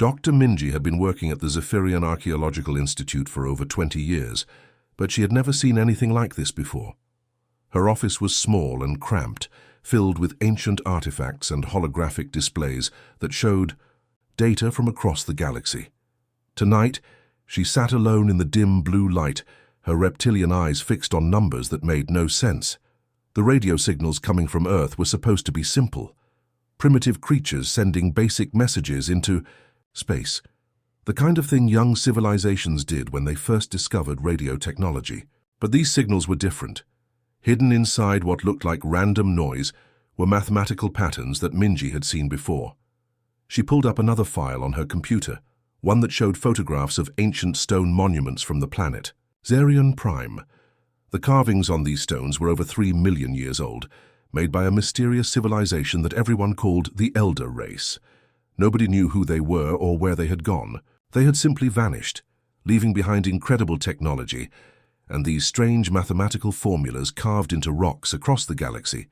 Dr. Minji had been working at the Zephyrian Archaeological Institute for over 20 years, but she had never seen anything like this before. Her office was small and cramped, filled with ancient artifacts and holographic displays that showed data from across the galaxy. Tonight, she sat alone in the dim blue light, her reptilian eyes fixed on numbers that made no sense. The radio signals coming from Earth were supposed to be simple. Primitive creatures sending basic messages into space. The kind of thing young civilizations did when they first discovered radio technology. But these signals were different. Hidden inside what looked like random noise were mathematical patterns that Minji had seen before. She pulled up another file on her computer, one that showed photographs of ancient stone monuments from the planet, Zerion Prime. The carvings on these stones were over 3 million years old, made by a mysterious civilization that everyone called the Elder Race. Nobody knew who they were or where they had gone. They had simply vanished, leaving behind incredible technology and these strange mathematical formulas carved into rocks across the galaxy.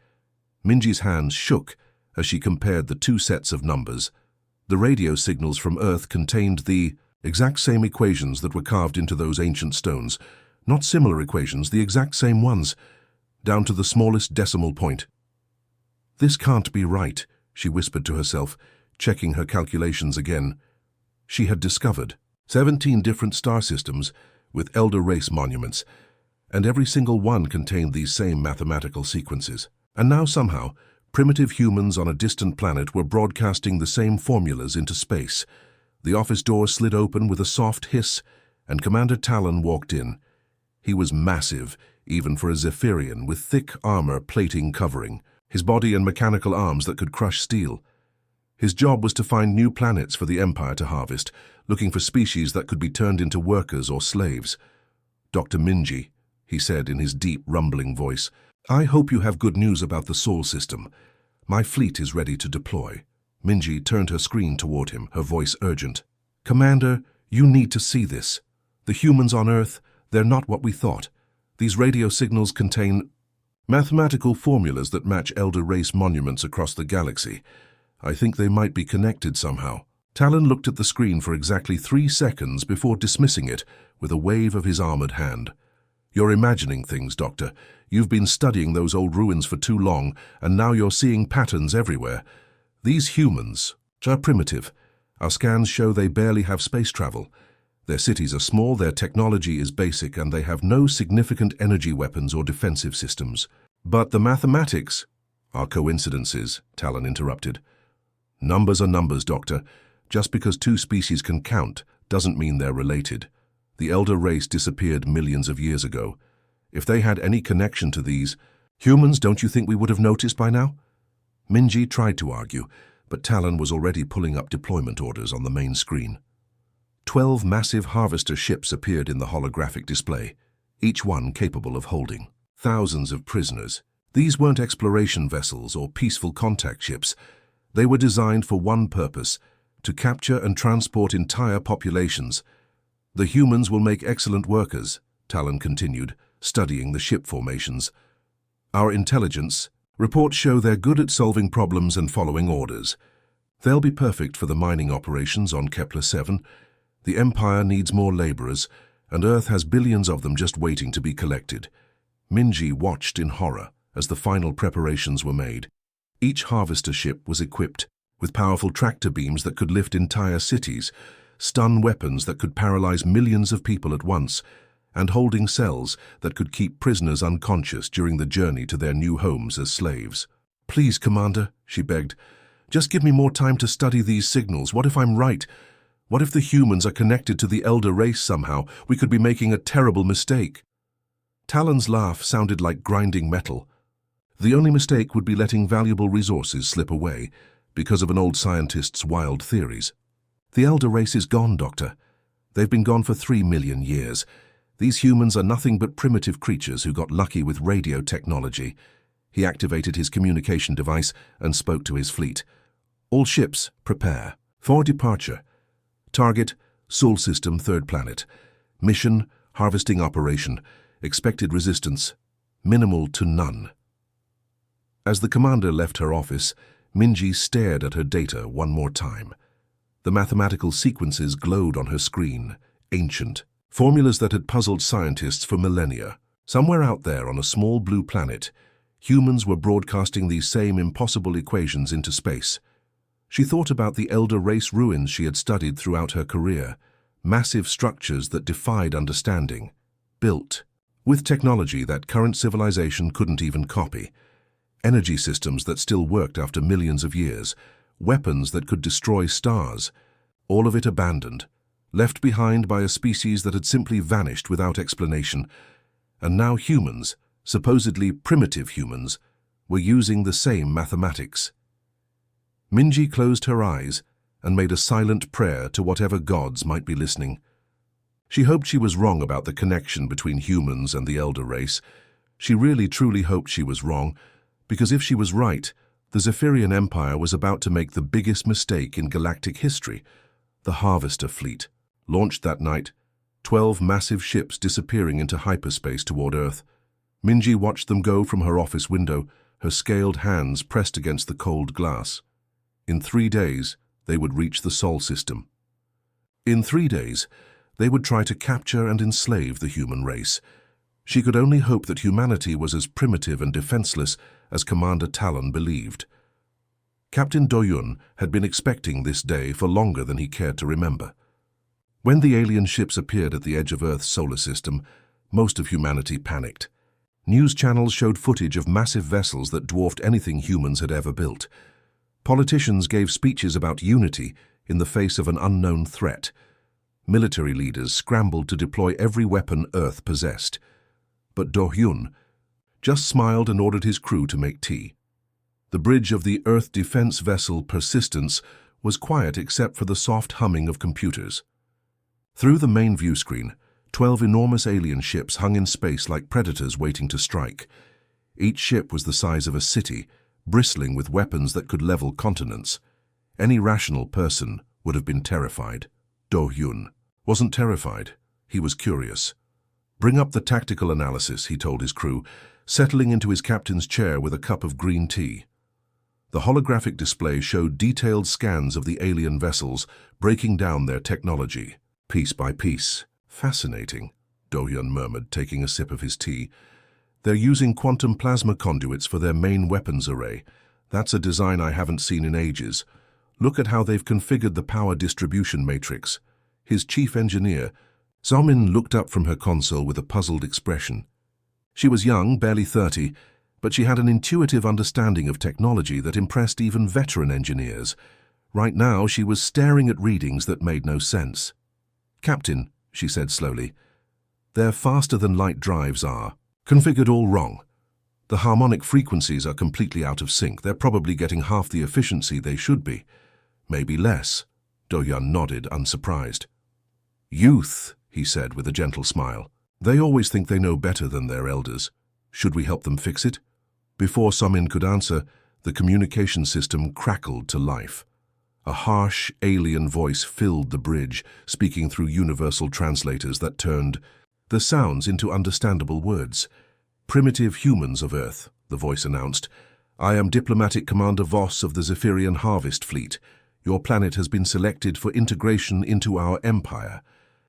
Minji's hands shook as she compared the two sets of numbers. The radio signals from Earth contained the exact same equations that were carved into those ancient stones. Not similar equations, the exact same ones, down to the smallest decimal point. "This can't be right," she whispered to herself, checking her calculations again. She had discovered 17 different star systems with Elder Race monuments, and every single one contained these same mathematical sequences. And now somehow, primitive humans on a distant planet were broadcasting the same formulas into space. The office door slid open with a soft hiss, and Commander Talon walked in. He was massive, even for a Zephyrian, with thick armor plating covering, his body and mechanical arms that could crush steel. His job was to find new planets for the Empire to harvest, looking for species that could be turned into workers or slaves. "Dr. Minji," he said in his deep, rumbling voice, "I hope you have good news about the Sol system. My fleet is ready to deploy." Minji turned her screen toward him, her voice urgent. "Commander, you need to see this. The humans on Earth, they're not what we thought. These radio signals contain mathematical formulas that match Elder Race monuments across the galaxy. I think they might be connected somehow." Talon looked at the screen for exactly 3 seconds before dismissing it with a wave of his armored hand. "You're imagining things, Doctor. You've been studying those old ruins for too long, and now you're seeing patterns everywhere. These humans are primitive. Our scans show they barely have space travel. Their cities are small, their technology is basic, and they have no significant energy weapons or defensive systems. But the mathematics are coincidences," Talon interrupted. "Numbers are numbers, Doctor. Just because 2 species can count doesn't mean they're related. The Elder Race disappeared millions of years ago. If they had any connection to these humans, don't you think we would have noticed by now?" Minji tried to argue, but Talon was already pulling up deployment orders on the main screen. 12 massive harvester ships appeared in the holographic display, each one capable of holding thousands of prisoners. These weren't exploration vessels or peaceful contact ships. They were designed for one purpose: to capture and transport entire populations. "The humans will make excellent workers," Talon continued, studying the ship formations. "Our intelligence reports show they're good at solving problems and following orders. They'll be perfect for the mining operations on Kepler-7. The Empire needs more laborers, and Earth has billions of them just waiting to be collected." Minji watched in horror as the final preparations were made. Each harvester ship was equipped with powerful tractor beams that could lift entire cities, stun weapons that could paralyze millions of people at once, and holding cells that could keep prisoners unconscious during the journey to their new homes as slaves. "Please, Commander," she begged, "just give me more time to study these signals. What if I'm right? What if the humans are connected to the Elder Race somehow? We could be making a terrible mistake." Talon's laugh sounded like grinding metal. "The only mistake would be letting valuable resources slip away because of an old scientist's wild theories. The Elder Race is gone, Doctor. They've been gone for 3 million years. These humans are nothing but primitive creatures who got lucky with radio technology." He activated his communication device and spoke to his fleet. "All ships, prepare for departure. Target, Sol System, 3rd planet. Mission, harvesting operation. Expected resistance, minimal to none." As the commander left her office, Minji stared at her data one more time. The mathematical sequences glowed on her screen, ancient, formulas that had puzzled scientists for millennia. Somewhere out there on a small blue planet, humans were broadcasting these same impossible equations into space. She thought about the elder race ruins she had studied throughout her career, massive structures that defied understanding, built with technology that current civilization couldn't even copy, energy systems that still worked after millions of years, weapons that could destroy stars, all of it abandoned, left behind by a species that had simply vanished without explanation. And now humans, supposedly primitive humans, were using the same mathematics. Minji closed her eyes and made a silent prayer to whatever gods might be listening. She hoped she was wrong about the connection between humans and the elder race. She really truly hoped she was wrong, because if she was right, the Zephyrian Empire was about to make the biggest mistake in galactic history. The Harvester fleet, launched that night, 12 massive ships disappearing into hyperspace toward Earth. Minji watched them go from her office window, her scaled hands pressed against the cold glass. In 3 days, they would reach the Sol system. In 3 days, they would try to capture and enslave the human race. She could only hope that humanity was as primitive and defenseless as Commander Talon believed. Captain Do-yun had been expecting this day for longer than he cared to remember. When the alien ships appeared at the edge of Earth's solar system, most of humanity panicked. News channels showed footage of massive vessels that dwarfed anything humans had ever built. Politicians gave speeches about unity in the face of an unknown threat. Military leaders scrambled to deploy every weapon Earth possessed. But Do-hyun just smiled and ordered his crew to make tea. The bridge of the Earth defense vessel Persistence was quiet except for the soft humming of computers. Through the main view screen, 12 enormous alien ships hung in space like predators waiting to strike. Each ship was the size of a city, bristling with weapons that could level continents. Any rational person would have been terrified. Do-hyun wasn't terrified. He was curious. "Bring up the tactical analysis," he told his crew, settling into his captain's chair with a cup of green tea. The holographic display showed detailed scans of the alien vessels, breaking down their technology, piece by piece. "Fascinating," Do-hyun murmured, taking a sip of his tea. "They're using quantum plasma conduits for their main weapons array. That's a design I haven't seen in ages. Look at how they've configured the power distribution matrix." His chief engineer, Somin, looked up from her console with a puzzled expression. She was young, barely 30, but she had an intuitive understanding of technology that impressed even veteran engineers. Right now, she was staring at readings that made no sense. "Captain," she said slowly, "they're faster than light drives are. Configured all wrong. The harmonic frequencies are completely out of sync. They're probably getting half the efficiency they should be. Maybe less." Do-hyun nodded, unsurprised. "Youth," he said with a gentle smile. "They always think they know better than their elders. Should we help them fix it?" Before Somin could answer, the communication system crackled to life. A harsh, alien voice filled the bridge, speaking through universal translators that turned the sounds into understandable words. "Primitive humans of Earth," the voice announced. "I am Diplomatic Commander Voss of the Zephyrian Harvest Fleet. Your planet has been selected for integration into our empire.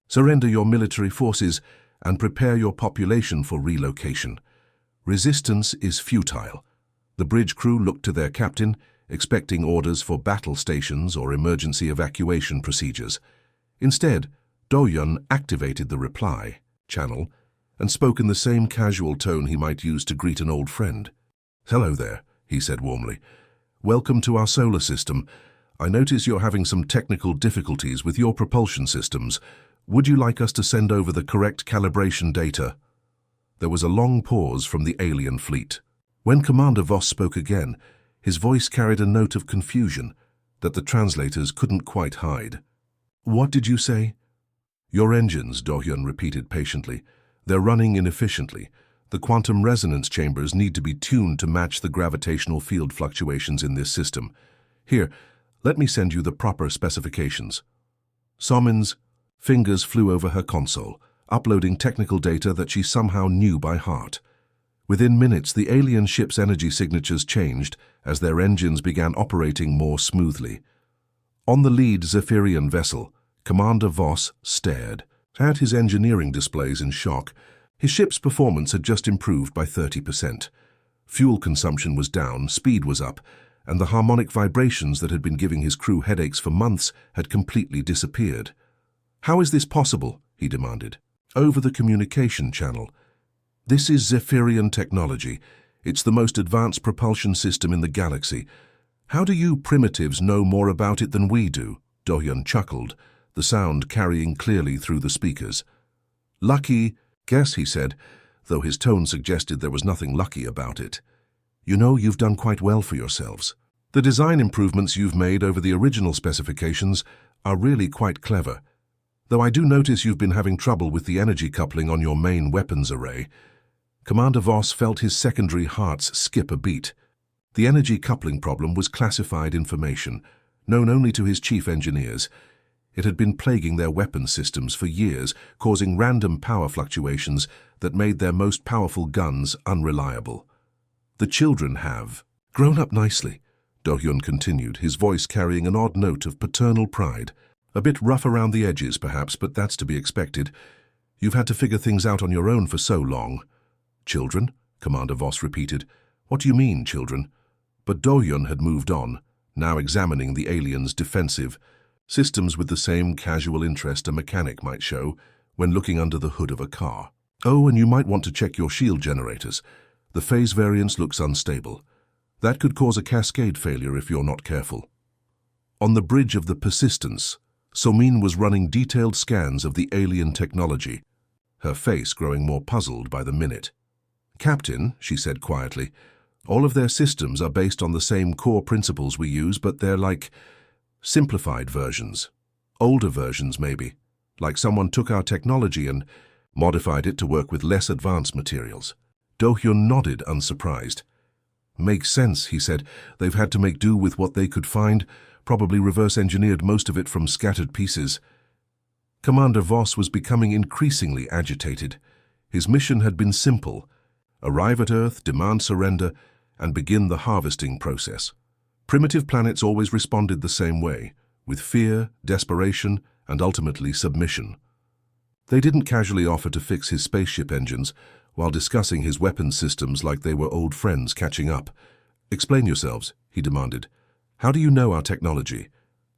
Surrender your military forces and prepare your population for relocation. Resistance is futile." The bridge crew looked to their captain, expecting orders for battle stations or emergency evacuation procedures. Instead, Do-hyun activated the reply channel and spoke in the same casual tone he might use to greet an old friend. "Hello there," he said warmly. "Welcome to our solar system. I notice you're having some technical difficulties with your propulsion systems. Would you like us to send over the correct calibration data?" There was a long pause from the alien fleet. When Commander Voss spoke again, his voice carried a note of confusion that the translators couldn't quite hide. "What did you say?" "Your engines," Do-hyun repeated patiently. "They're running inefficiently. The quantum resonance chambers need to be tuned to match the gravitational field fluctuations in this system. Here, let me send you the proper specifications." Somin's fingers flew over her console, uploading technical data that she somehow knew by heart. Within minutes, the alien ship's energy signatures changed as their engines began operating more smoothly. On the lead Zephyrian vessel, Commander Voss stared at his engineering displays in shock. His ship's performance had just improved by 30%. Fuel consumption was down, speed was up, and the harmonic vibrations that had been giving his crew headaches for months had completely disappeared. "How is this possible?" he demanded. "Over the communication channel. This is Zephyrian technology. It's the most advanced propulsion system in the galaxy. How do you primitives know more about it than we do?" Do-hyun chuckled, the sound carrying clearly through the speakers. "Lucky, guess," he said, though his tone suggested there was nothing lucky about it. "You know, you've done quite well for yourselves. The design improvements you've made over the original specifications are really quite clever. Though I do notice you've been having trouble with the energy coupling on your main weapons array." Commander Voss felt his secondary hearts skip a beat. The energy coupling problem was classified information, known only to his chief engineers. It had been plaguing their weapon systems for years, causing random power fluctuations that made their most powerful guns unreliable. "The children have grown up nicely," Do-hyun continued, his voice carrying an odd note of paternal pride. "A bit rough around the edges, perhaps, but that's to be expected. You've had to figure things out on your own for so long." "Children?" Commander Voss repeated. "What do you mean, children?" But Do-hyun had moved on, now examining the aliens' defensive systems with the same casual interest a mechanic might show when looking under the hood of a car. "Oh, and you might want to check your shield generators. The phase variance looks unstable. That could cause a cascade failure if you're not careful." On the bridge of the Persistence, Somin was running detailed scans of the alien technology, her face growing more puzzled by the minute. "Captain," she said quietly, "all of their systems are based on the same core principles we use, but they're like simplified versions. Older versions, maybe. Like someone took our technology and modified it to work with less advanced materials." Do-hyun nodded, unsurprised. "Makes sense," he said. "They've had to make do with what they could find, probably reverse-engineered most of it from scattered pieces." Commander Voss was becoming increasingly agitated. His mission had been simple: arrive at Earth, demand surrender, and begin the harvesting process. Primitive planets always responded the same way, with fear, desperation, and ultimately submission. They didn't casually offer to fix his spaceship engines while discussing his weapons systems like they were old friends catching up. "Explain yourselves," he demanded. "How do you know our technology?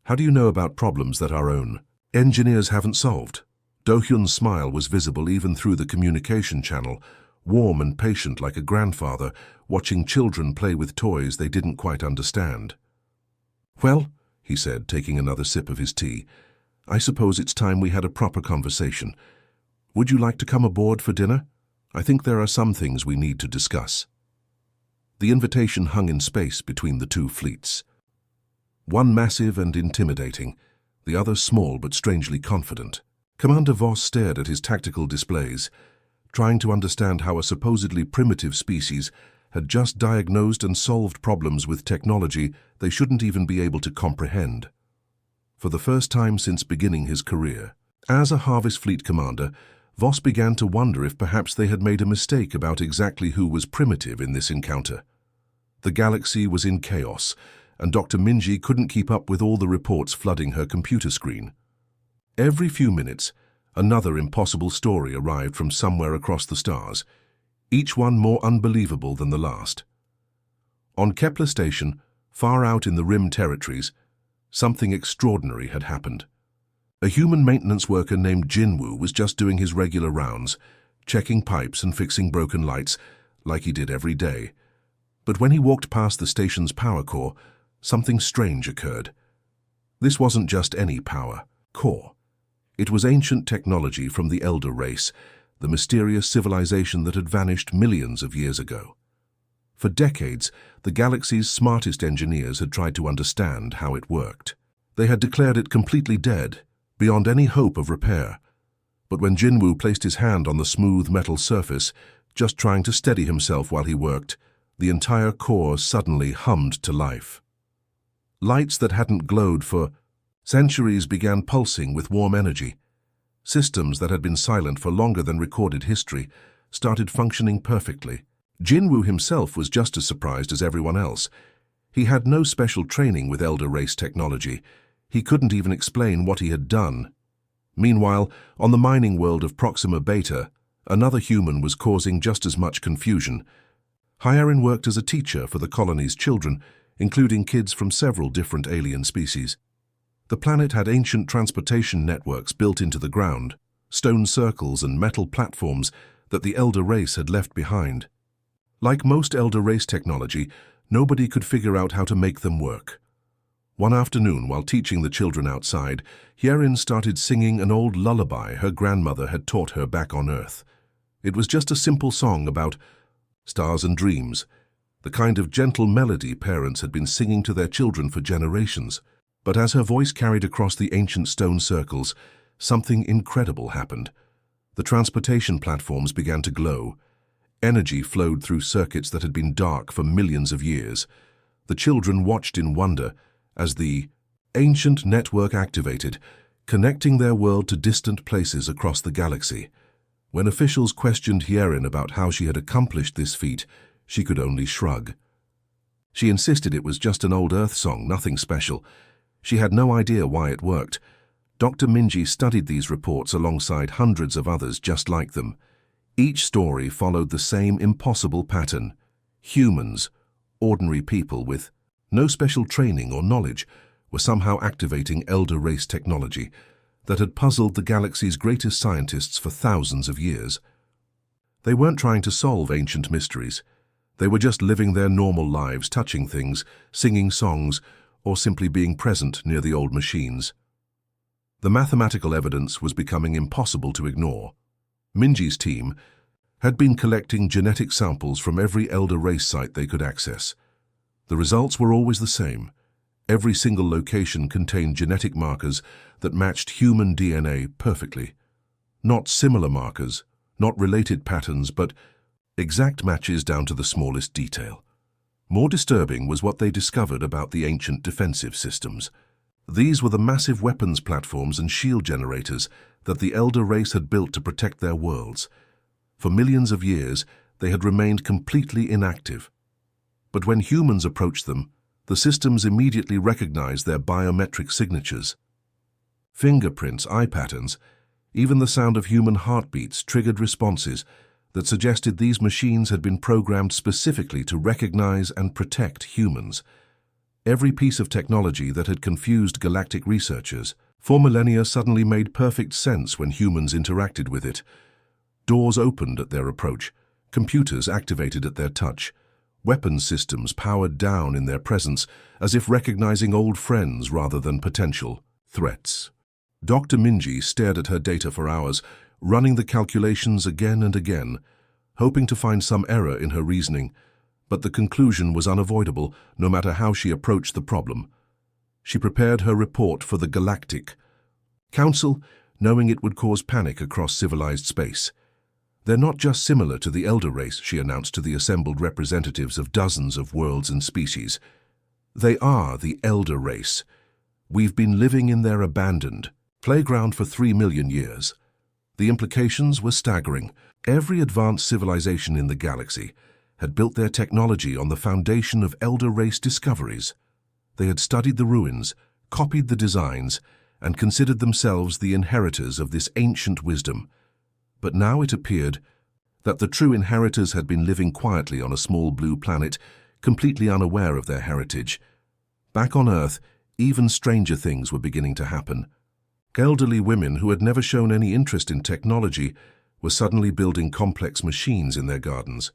How do you know about problems that our own engineers haven't solved?" Do-hyun's smile was visible even through the communication channel, warm and patient like a grandfather watching children play with toys they didn't quite understand. "Well," he said, taking another sip of his tea, "I suppose it's time we had a proper conversation. Would you like to come aboard for dinner? I think there are some things we need to discuss." The invitation hung in space between the two fleets. One massive and intimidating, the other small but strangely confident. Commander Voss stared at his tactical displays, trying to understand how a supposedly primitive species had just diagnosed and solved problems with technology they shouldn't even be able to comprehend. For the first time since beginning his career, as a Harvest Fleet commander, Voss began to wonder if perhaps they had made a mistake about exactly who was primitive in this encounter. The galaxy was in chaos, and Dr. Minji couldn't keep up with all the reports flooding her computer screen. Every few minutes, another impossible story arrived from somewhere across the stars, each one more unbelievable than the last. On Kepler Station, far out in the Rim territories, something extraordinary had happened. A human maintenance worker named Jinwoo was just doing his regular rounds, checking pipes and fixing broken lights, like he did every day. But when he walked past the station's power core, something strange occurred. This wasn't just any power core. It was ancient technology from the Elder race, the mysterious civilization that had vanished millions of years ago. For decades, the galaxy's smartest engineers had tried to understand how it worked. They had declared it completely dead, beyond any hope of repair. But when Jinwoo placed his hand on the smooth metal surface, just trying to steady himself while he worked, the entire core suddenly hummed to life. Lights that hadn't glowed for centuries began pulsing with warm energy. Systems that had been silent for longer than recorded history started functioning perfectly. Jinwoo himself was just as surprised as everyone else. He had no special training with Elder race technology. He couldn't even explain what he had done. Meanwhile, on the mining world of Proxima Beta, another human was causing just as much confusion. Hyarin worked as a teacher for the colony's children, including kids from several different alien species. The planet had ancient transportation networks built into the ground, stone circles and metal platforms that the Elder race had left behind. Like most Elder race technology, nobody could figure out how to make them work. One afternoon, while teaching the children outside, Hyarin started singing an old lullaby her grandmother had taught her back on Earth. It was just a simple song about stars and dreams, the kind of gentle melody parents had been singing to their children for generations. But as her voice carried across the ancient stone circles, something incredible happened. The transportation platforms began to glow. Energy flowed through circuits that had been dark for millions of years. The children watched in wonder as the ancient network activated, connecting their world to distant places across the galaxy. When officials questioned Hyarin about how she had accomplished this feat, she could only shrug. She insisted it was just an old Earth song, nothing special. She had no idea why it worked. Dr. Minji studied these reports alongside hundreds of others just like them. Each story followed the same impossible pattern. Humans, ordinary people with no special training or knowledge, were somehow activating Elder race technology that had puzzled the galaxy's greatest scientists for thousands of years. They weren't trying to solve ancient mysteries. They were just living their normal lives, touching things, singing songs, or simply being present near the old machines. The mathematical evidence was becoming impossible to ignore. Minji's team had been collecting genetic samples from every Elder race site they could access. The results were always the same. Every single location contained genetic markers that matched human DNA perfectly. Not similar markers, not related patterns, but exact matches down to the smallest detail. More disturbing was what they discovered about the ancient defensive systems. These were the massive weapons platforms and shield generators that the Elder race had built to protect their worlds. For millions of years, they had remained completely inactive. But when humans approached them, the systems immediately recognized their biometric signatures. Fingerprints, eye patterns, even the sound of human heartbeats triggered responses that suggested these machines had been programmed specifically to recognize and protect humans. Every piece of technology that had confused galactic researchers for millennia suddenly made perfect sense when humans interacted with it. Doors opened at their approach, computers activated at their touch, weapons systems powered down in their presence as if recognizing old friends rather than potential threats. Dr. Minji stared at her data for hours, running the calculations again and again, hoping to find some error in her reasoning, but the conclusion was unavoidable no matter how she approached the problem. She prepared her report for the Galactic Council, knowing it would cause panic across civilized space. They're not just similar to the Elder race, she announced to the assembled representatives of dozens of worlds and species. They are the Elder race. We've been living in their abandoned playground for 3 million years. The implications were staggering. Every advanced civilization in the galaxy had built their technology on the foundation of Elder race discoveries. They had studied the ruins, copied the designs, and considered themselves the inheritors of this ancient wisdom. But now it appeared that the true inheritors had been living quietly on a small blue planet, completely unaware of their heritage. Back on Earth, even stranger things were beginning to happen. Elderly women who had never shown any interest in technology were suddenly building complex machines in their gardens.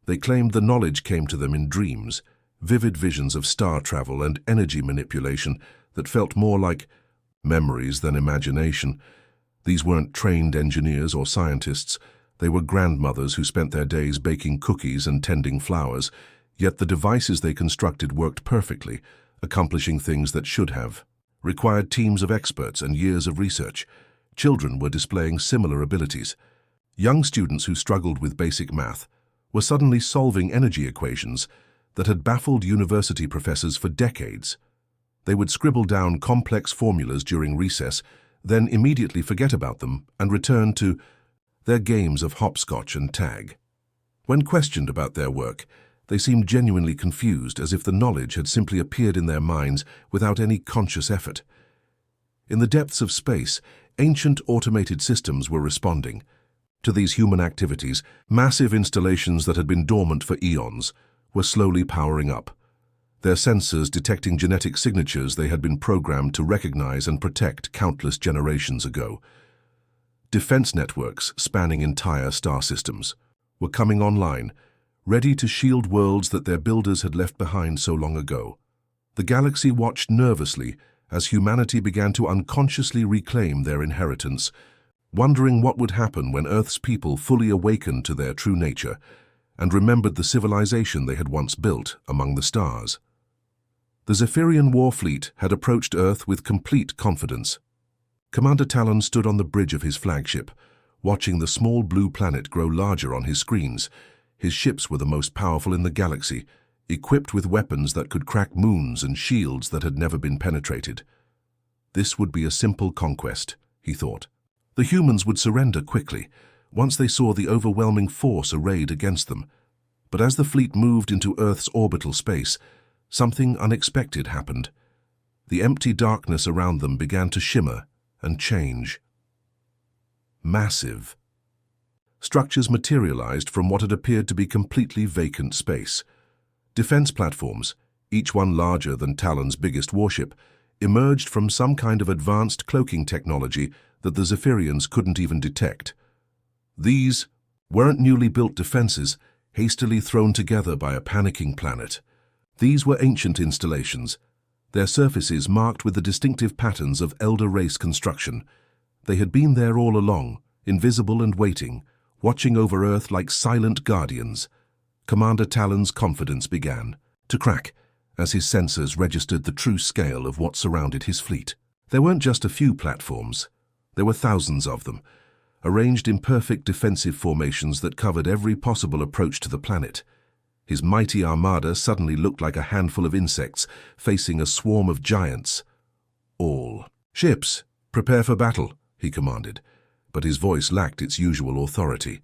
They claimed the knowledge came to them in dreams, vivid visions of star travel and energy manipulation that felt more like memories than imagination. These weren't trained engineers or scientists. They were grandmothers who spent their days baking cookies and tending flowers, yet the devices they constructed worked perfectly, accomplishing things that should have required teams of experts and years of research. Children were displaying similar abilities. Young students who struggled with basic math were suddenly solving energy equations that had baffled university professors for decades. They would scribble down complex formulas during recess, then immediately forget about them and return to their games of hopscotch and tag. When questioned about their work, they seemed genuinely confused, as if the knowledge had simply appeared in their minds without any conscious effort. In the depths of space, ancient automated systems were responding. To these human activities, massive installations that had been dormant for eons were slowly powering up, their sensors detecting genetic signatures they had been programmed to recognize and protect countless generations ago. Defense networks spanning entire star systems were coming online, ready to shield worlds that their builders had left behind so long ago. The galaxy watched nervously as humanity began to unconsciously reclaim their inheritance, wondering what would happen when Earth's people fully awakened to their true nature and remembered the civilization they had once built among the stars. The Zephyrian war fleet had approached Earth with complete confidence. Commander Talon stood on the bridge of his flagship, watching the small blue planet grow larger on his screens. His ships were the most powerful in the galaxy, equipped with weapons that could crack moons and shields that had never been penetrated. This would be a simple conquest, he thought. The humans would surrender quickly, once they saw the overwhelming force arrayed against them. But as the fleet moved into Earth's orbital space, something unexpected happened. The empty darkness around them began to shimmer and change. Massive structures materialized from what had appeared to be completely vacant space. Defense platforms, each one larger than Talon's biggest warship, emerged from some kind of advanced cloaking technology that the Zephyrians couldn't even detect. These weren't newly built defenses hastily thrown together by a panicking planet. These were ancient installations, their surfaces marked with the distinctive patterns of elder race construction. They had been there all along, invisible and waiting, watching over Earth like silent guardians. Commander Talon's confidence began to crack as his sensors registered the true scale of what surrounded his fleet. There weren't just a few platforms. There were thousands of them, arranged in perfect defensive formations that covered every possible approach to the planet. His mighty armada suddenly looked like a handful of insects facing a swarm of giants. All ships, prepare for battle, he commanded, but his voice lacked its usual authority.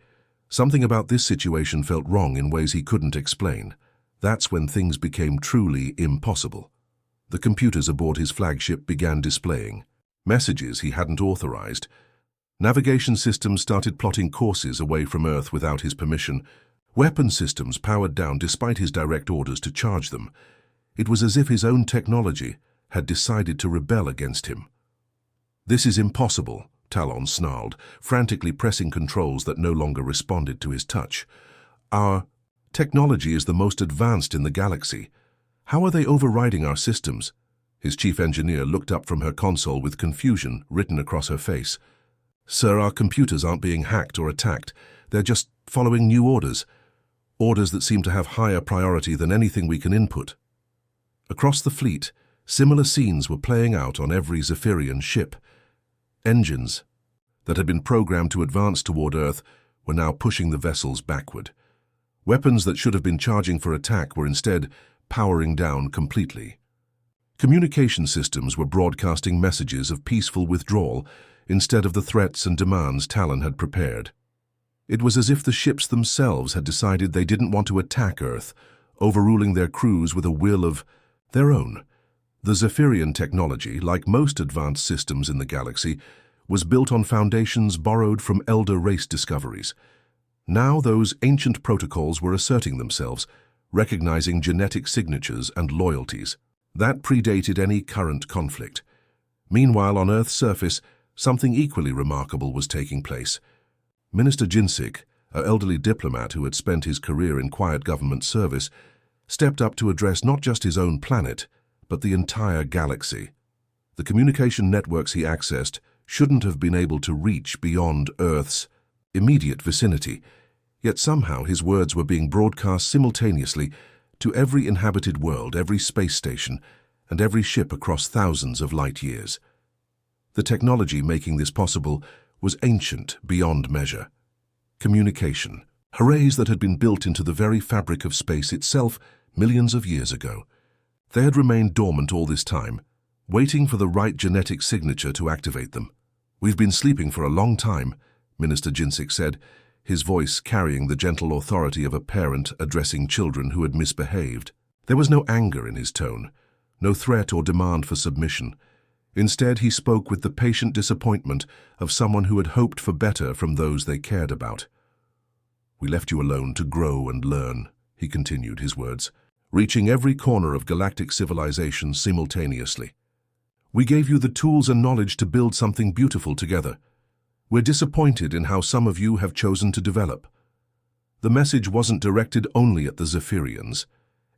Something about this situation felt wrong in ways he couldn't explain. That's when things became truly impossible. The computers aboard his flagship began displaying messages he hadn't authorized. Navigation systems started plotting courses away from Earth without his permission. Weapon systems powered down despite his direct orders to charge them. It was as if his own technology had decided to rebel against him. "This is impossible," Talon snarled, frantically pressing controls that no longer responded to his touch. "Our technology is the most advanced in the galaxy. How are they overriding our systems?" His chief engineer looked up from her console with confusion written across her face. "Sir, our computers aren't being hacked or attacked. They're just following new orders. Orders that seem to have higher priority than anything we can input." Across the fleet, similar scenes were playing out on every Zephyrian ship. Engines that had been programmed to advance toward Earth were now pushing the vessels backward. Weapons that should have been charging for attack were instead powering down completely. Communication systems were broadcasting messages of peaceful withdrawal instead of the threats and demands Talon had prepared. It was as if the ships themselves had decided they didn't want to attack Earth, overruling their crews with a will of their own. The Zephyrian technology, like most advanced systems in the galaxy, was built on foundations borrowed from elder race discoveries. Now those ancient protocols were asserting themselves, recognizing genetic signatures and loyalties. That predated any current conflict. Meanwhile, on Earth's surface, something equally remarkable was taking place. Minister Jinsik, an elderly diplomat who had spent his career in quiet government service, stepped up to address not just his own planet, but the entire galaxy. The communication networks he accessed shouldn't have been able to reach beyond Earth's immediate vicinity, yet somehow his words were being broadcast simultaneously to every inhabited world, every space station, and every ship across thousands of light years. The technology making this possible was ancient beyond measure. Communication, arrays that had been built into the very fabric of space itself millions of years ago. They had remained dormant all this time, waiting for the right genetic signature to activate them. "We've been sleeping for a long time," Minister Jinsik said, his voice carrying the gentle authority of a parent addressing children who had misbehaved. There was no anger in his tone, no threat or demand for submission. Instead, he spoke with the patient disappointment of someone who had hoped for better from those they cared about. "We left you alone to grow and learn," he continued his words, "reaching every corner of galactic civilization simultaneously. We gave you the tools and knowledge to build something beautiful together. We're disappointed in how some of you have chosen to develop." The message wasn't directed only at the Zephyrians.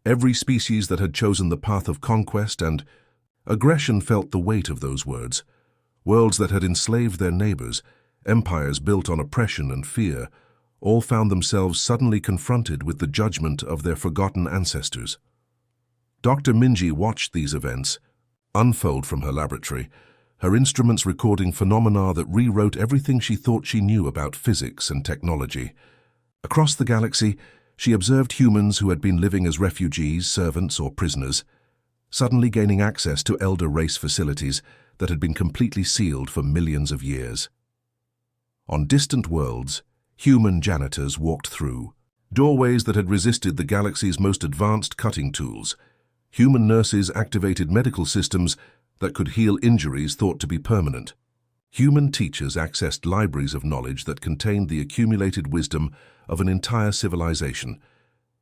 Every species that had chosen the path of conquest and aggression felt the weight of those words. Worlds that had enslaved their neighbors, empires built on oppression and fear, all found themselves suddenly confronted with the judgment of their forgotten ancestors. Dr. Minji watched these events unfold from her laboratory, her instruments recording phenomena that rewrote everything she thought she knew about physics and technology. Across the galaxy, she observed humans who had been living as refugees, servants, or prisoners, suddenly gaining access to elder race facilities that had been completely sealed for millions of years. On distant worlds, human janitors walked through doorways that had resisted the galaxy's most advanced cutting tools. Human nurses activated medical systems that could heal injuries thought to be permanent. Human teachers accessed libraries of knowledge that contained the accumulated wisdom of an entire civilization.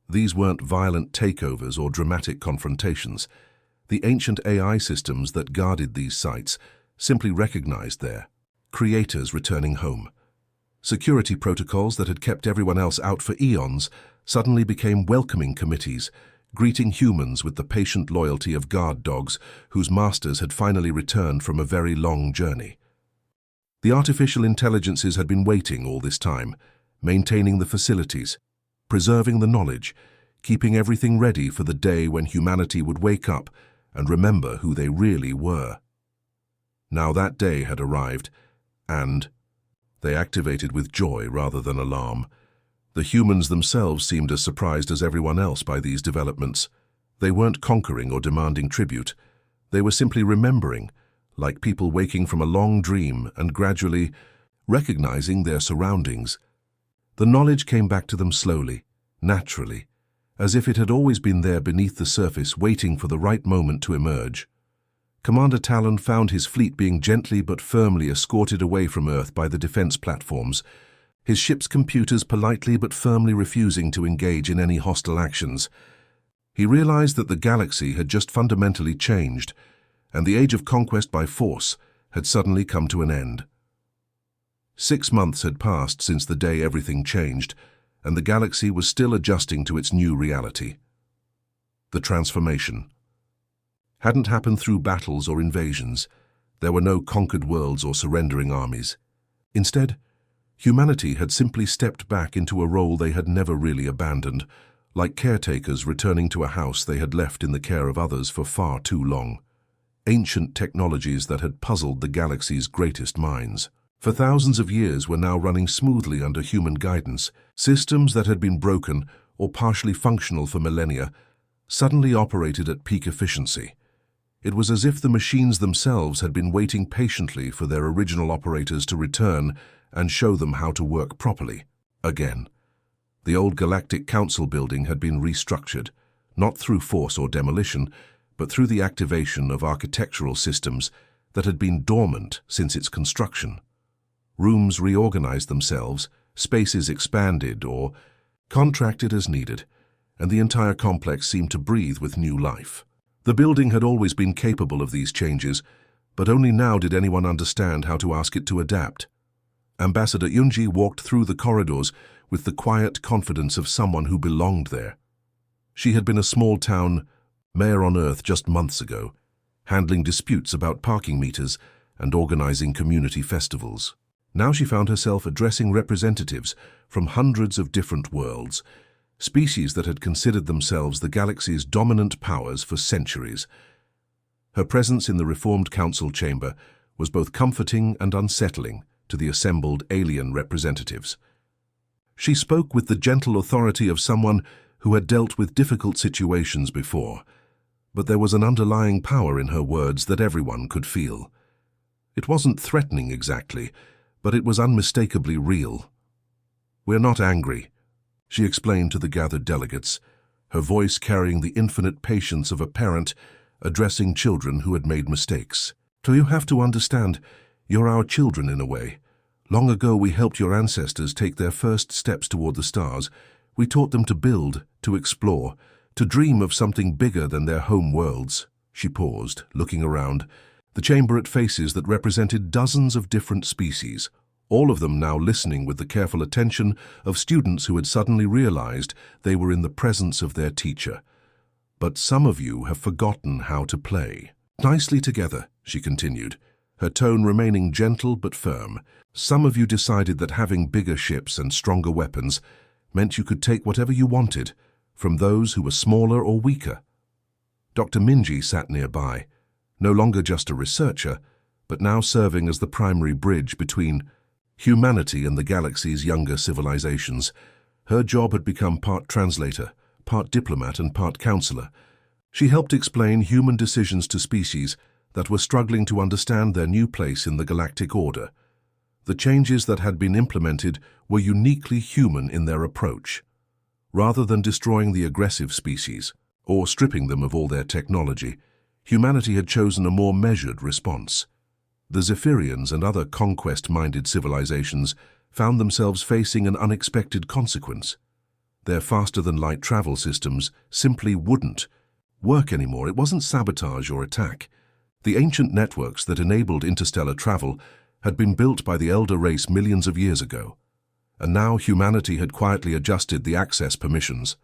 These weren't violent takeovers or dramatic confrontations. The ancient AI systems that guarded these sites simply recognized their creators returning home. Security protocols that had kept everyone else out for eons suddenly became welcoming committees, greeting humans with the patient loyalty of guard dogs whose masters had finally returned from a very long journey. The artificial intelligences had been waiting all this time, maintaining the facilities, preserving the knowledge, keeping everything ready for the day when humanity would wake up and remember who they really were. Now that day had arrived, and they activated with joy rather than alarm. The humans themselves seemed as surprised as everyone else by these developments. They weren't conquering or demanding tribute. They were simply remembering, like people waking from a long dream and gradually recognizing their surroundings. The knowledge came back to them slowly, naturally, as if it had always been there beneath the surface, waiting for the right moment to emerge. Commander Talon found his fleet being gently but firmly escorted away from Earth by the defense platforms, his ship's computers politely but firmly refusing to engage in any hostile actions. He realized that the galaxy had just fundamentally changed, and the age of conquest by force had suddenly come to an end. 6 months had passed since the day everything changed, and the galaxy was still adjusting to its new reality. The transformation hadn't happened through battles or invasions. There were no conquered worlds or surrendering armies. Instead, humanity had simply stepped back into a role they had never really abandoned, like caretakers returning to a house they had left in the care of others for far too long. Ancient technologies that had puzzled the galaxy's greatest minds for thousands of years were now running smoothly under human guidance. Systems that had been broken or partially functional for millennia suddenly operated at peak efficiency. It was as if the machines themselves had been waiting patiently for their original operators to return and show them how to work properly. Again, the old Galactic Council building had been restructured, not through force or demolition, but through the activation of architectural systems that had been dormant since its construction. Rooms reorganized themselves, spaces expanded or contracted as needed, and the entire complex seemed to breathe with new life. The building had always been capable of these changes, but only now did anyone understand how to ask it to adapt. Ambassador Yunji walked through the corridors with the quiet confidence of someone who belonged there. She had been a small-town mayor on Earth just months ago, handling disputes about parking meters and organizing community festivals. Now she found herself addressing representatives from hundreds of different worlds, species that had considered themselves the galaxy's dominant powers for centuries. Her presence in the Reformed Council chamber was both comforting and unsettling to the assembled alien representatives. She spoke with the gentle authority of someone who had dealt with difficult situations before, but there was an underlying power in her words that everyone could feel. It wasn't threatening exactly, but it was unmistakably real. "We're not angry," she explained to the gathered delegates, her voice carrying the infinite patience of a parent addressing children who had made mistakes. So you have to understand, you're our children in a way. Long ago we helped your ancestors take their first steps toward the stars. We taught them to build, to explore, to dream of something bigger than their home worlds. She paused, looking around, the chamber at faces that represented dozens of different species, all of them now listening with the careful attention of students who had suddenly realized they were in the presence of their teacher. But some of you have forgotten how to play. Nicely together, she continued, her tone remaining gentle but firm. Some of you decided that having bigger ships and stronger weapons meant you could take whatever you wanted from those who were smaller or weaker. Dr. Minji sat nearby, no longer just a researcher, but now serving as the primary bridge between humanity and the galaxy's younger civilizations. Her job had become part translator, part diplomat and part counselor. She helped explain human decisions to species that were struggling to understand their new place in the galactic order. The changes that had been implemented were uniquely human in their approach. Rather than destroying the aggressive species or stripping them of all their technology, humanity had chosen a more measured response. The Zephyrians and other conquest-minded civilizations found themselves facing an unexpected consequence. Their faster-than-light travel systems simply wouldn't work anymore. It wasn't sabotage or attack. The ancient networks that enabled interstellar travel had been built by the elder race millions of years ago, and now humanity had quietly adjusted the access permissions.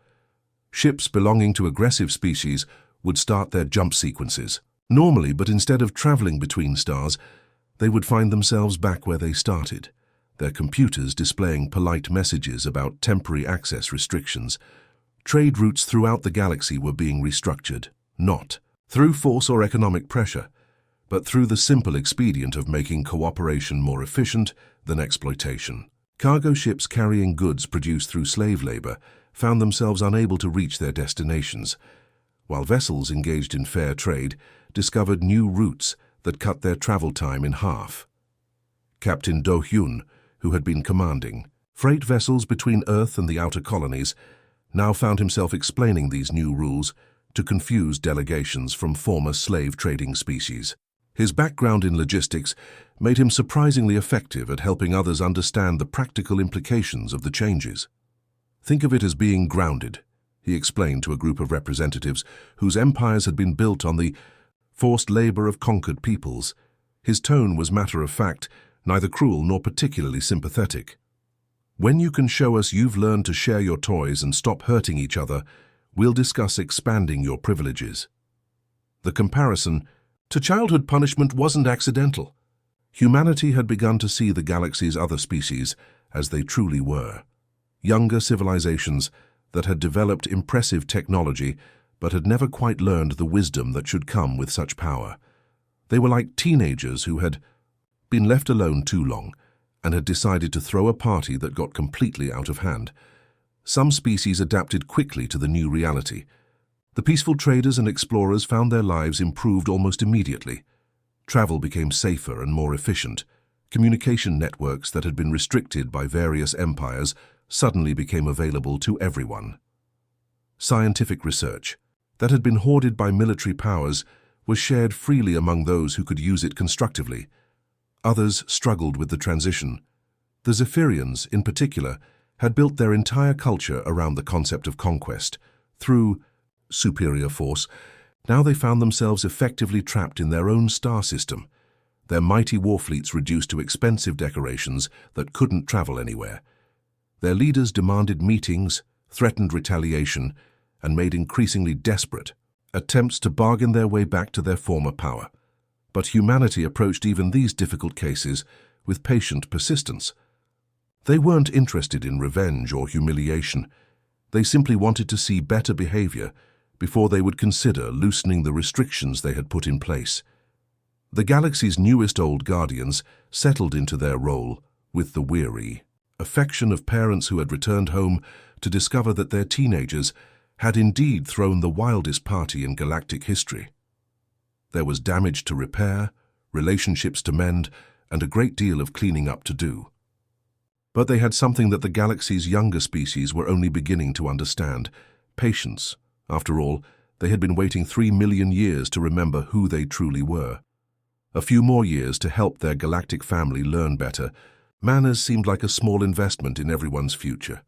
Ships belonging to aggressive species would start their jump sequences normally, but instead of traveling between stars, they would find themselves back where they started, their computers displaying polite messages about temporary access restrictions. Trade routes throughout the galaxy were being restructured, not through force or economic pressure, but through the simple expedient of making cooperation more efficient than exploitation. Cargo ships carrying goods produced through slave labor found themselves unable to reach their destinations, while vessels engaged in fair trade discovered new routes that cut their travel time in half. Captain Do Hyun, who had been commanding freight vessels between Earth and the outer colonies, now found himself explaining these new rules to confuse delegations from former slave-trading species. His background in logistics made him surprisingly effective at helping others understand the practical implications of the changes. Think of it as being grounded, he explained to a group of representatives whose empires had been built on the forced labor of conquered peoples. His tone was matter-of-fact, neither cruel nor particularly sympathetic. When you can show us you've learned to share your toys and stop hurting each other, we'll discuss expanding your privileges. The comparison to childhood punishment wasn't accidental. Humanity had begun to see the galaxy's other species as they truly were. Younger civilizations that had developed impressive technology but had never quite learned the wisdom that should come with such power. They were like teenagers who had been left alone too long and had decided to throw a party that got completely out of hand. Some species adapted quickly to the new reality. The peaceful traders and explorers found their lives improved almost immediately. Travel became safer and more efficient. Communication networks that had been restricted by various empires suddenly became available to everyone. Scientific research that had been hoarded by military powers was shared freely among those who could use it constructively. Others struggled with the transition. The Zephyrians, in particular, had built their entire culture around the concept of conquest. Through superior force, now they found themselves effectively trapped in their own star system, their mighty war fleets reduced to expensive decorations that couldn't travel anywhere. Their leaders demanded meetings, threatened retaliation, and made increasingly desperate attempts to bargain their way back to their former power. But humanity approached even these difficult cases with patient persistence. They weren't interested in revenge or humiliation. They simply wanted to see better behavior before they would consider loosening the restrictions they had put in place. The galaxy's newest old guardians settled into their role with the weary affection of parents who had returned home to discover that their teenagers had indeed thrown the wildest party in galactic history. There was damage to repair, relationships to mend, and a great deal of cleaning up to do. But they had something that the galaxy's younger species were only beginning to understand: patience. After all, they had been waiting 3 million years to remember who they truly were. A few more years to help their galactic family learn better. Manners seemed like a small investment in everyone's future.